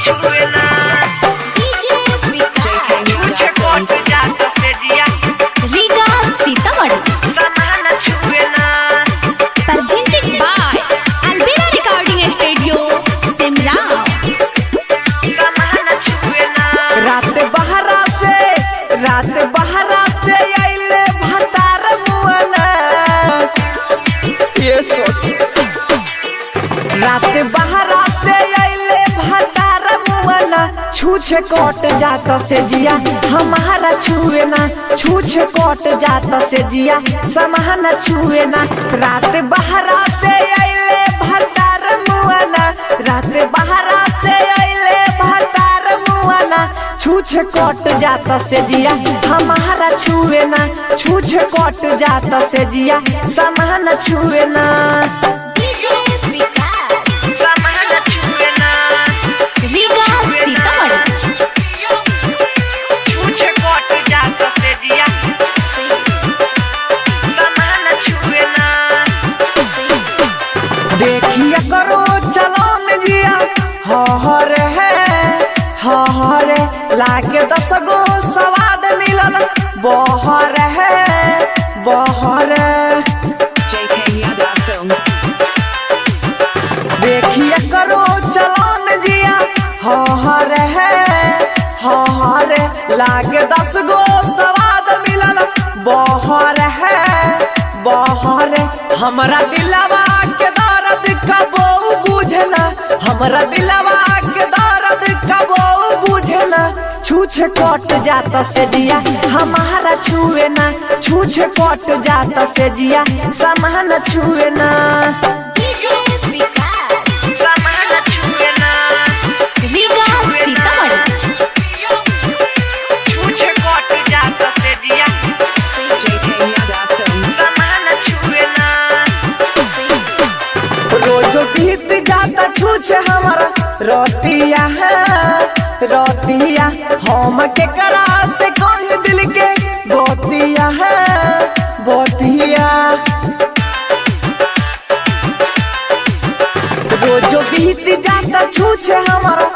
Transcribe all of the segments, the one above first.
छुए ना डीजे छूछे कोट जाता से दिया रीगा सीतामढ़ी सामान छुए ना presented by Albina Recording Studio Simra सामान छुए ना रात बहरा से आइले भतार मुआना ये सोच रात बहरा से आइले भतार मुआना छूछे कोट जाता से जिया हमारा छुए ना छूछे कोट जाता से जिया सामान छुए ना रात बहरा से आइले भतार मुआना रात बहरा से आइले भतार मुआना छूछे कोट जाता से जिया हमारा छुए ना छूछे कोट जाता से जिया सामान छुए ना डीजे सामान छुए ना रीगा सीतामढ़ी छूछे कोट जाता से दिया सामान छुए ना देखिए करो चलो न जिया हरे लागे 10 गो स्वाद मिलल बहर है बहर देखिए करो चलो न जिया हरे लागे 10 गो स्वाद मिलल बहर है बहर हमरा दिलवा के दर्द कबो बुझना हमरा दिलवा के दर्द कबो बुझना छूछे कोट जाता से जिया हमारा छुए ना छूछे कोट जाता से जिया सामान छुए ना डीजे सामान छुए ना रीगा सीतामढ़ी छूछे कोट जाता से दिया सामान छुए ना रोजो बीत जाता छूछे हमारा रोतिया हम के करा से कौन दिल के बोतिया है बोतिया रोजो बीत जाता छूछे हमारा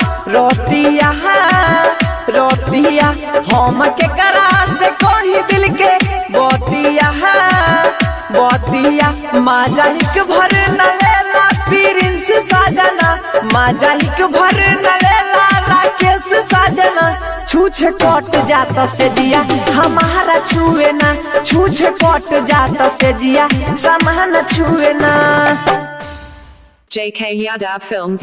रोतिया हम के करा से कौन दिल के बोतिया है बोतिया माजा हिक भर न लेला प्रिंस साजना माजा हिक भर न लेला राकेश साजना छूछे कोट जाता से जिया हमारा छुए ना छूछे कोट जाता से जिया सामान छुए ना JK Yadav Films